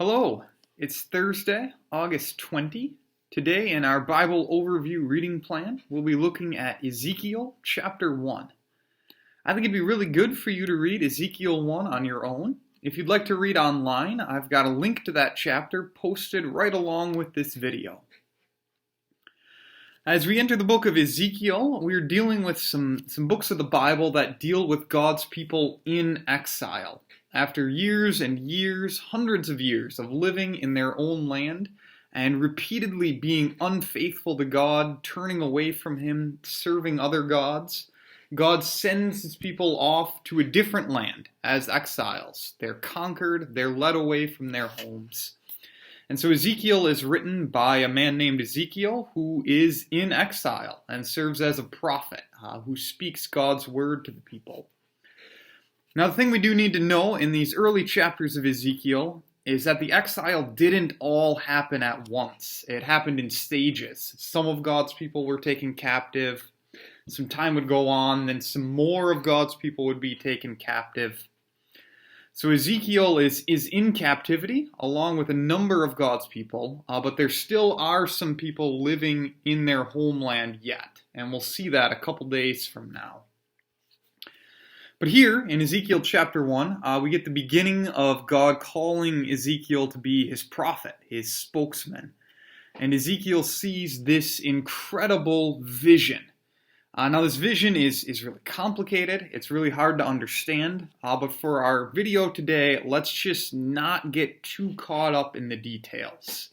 Hello, it's Thursday, August 20. Today in our Bible overview reading plan, we'll be looking at Ezekiel chapter 1. I think it'd be really good for you to read Ezekiel 1 on your own. If you'd like to read online, I've got a link to that chapter posted right along with this video. As we enter the book of Ezekiel, we're dealing with some books of the Bible that deal with God's people in exile. After years and years, hundreds of years of living in their own land and repeatedly being unfaithful to God, turning away from Him, serving other gods, God sends His people off to a different land as exiles. They're conquered, they're led away from their homes. And so Ezekiel is written by a man named Ezekiel who is in exile and serves as a prophet who speaks God's word to the people. Now, the thing we do need to know in these early chapters of Ezekiel is that the exile didn't all happen at once. It happened in stages. Some of God's people were taken captive. Some time would go on, then some more of God's people would be taken captive. So Ezekiel is in captivity along with a number of God's people, but there still are some people living in their homeland yet. And we'll see that a couple days from now. But here in Ezekiel chapter 1, we get the beginning of God calling Ezekiel to be his prophet, his spokesman. And Ezekiel sees this incredible vision. Now this vision is really complicated, it's really hard to understand, but for our video today, let's just not get too caught up in the details.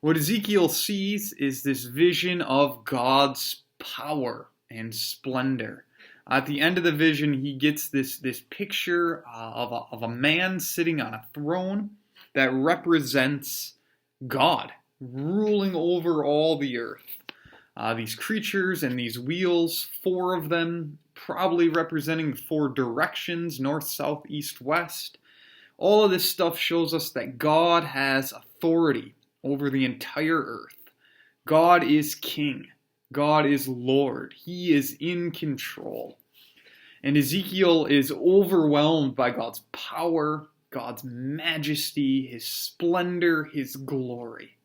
What Ezekiel sees is this vision of God's power and splendor. At the end of the vision, he gets this picture of a man sitting on a throne that represents God ruling over all the earth. These creatures and these wheels, 4 of them, probably representing 4 directions, north, south, east, west. All of this stuff shows us that God has authority over the entire earth. God is king. God is Lord. He is in control. And Ezekiel is overwhelmed by God's power, God's majesty, His splendor, His glory.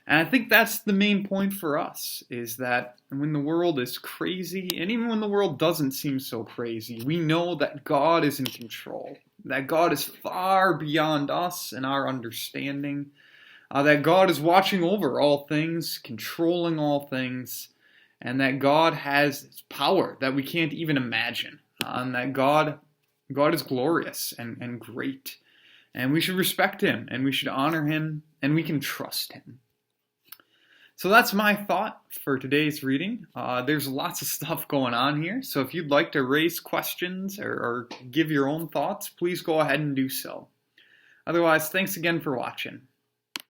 And I think that's the main point for us, is that when the world is crazy, and even when the world doesn't seem so crazy, we know that God is in control, that God is far beyond us and our understanding, that God is watching over all things, controlling all things, and that God has power that we can't even imagine, and that God is glorious and great, and we should respect Him, and we should honor Him, and we can trust Him. So that's my thought for today's reading. There's lots of stuff going on here, so if you'd like to raise questions or give your own thoughts, please go ahead and do so. Otherwise, thanks again for watching.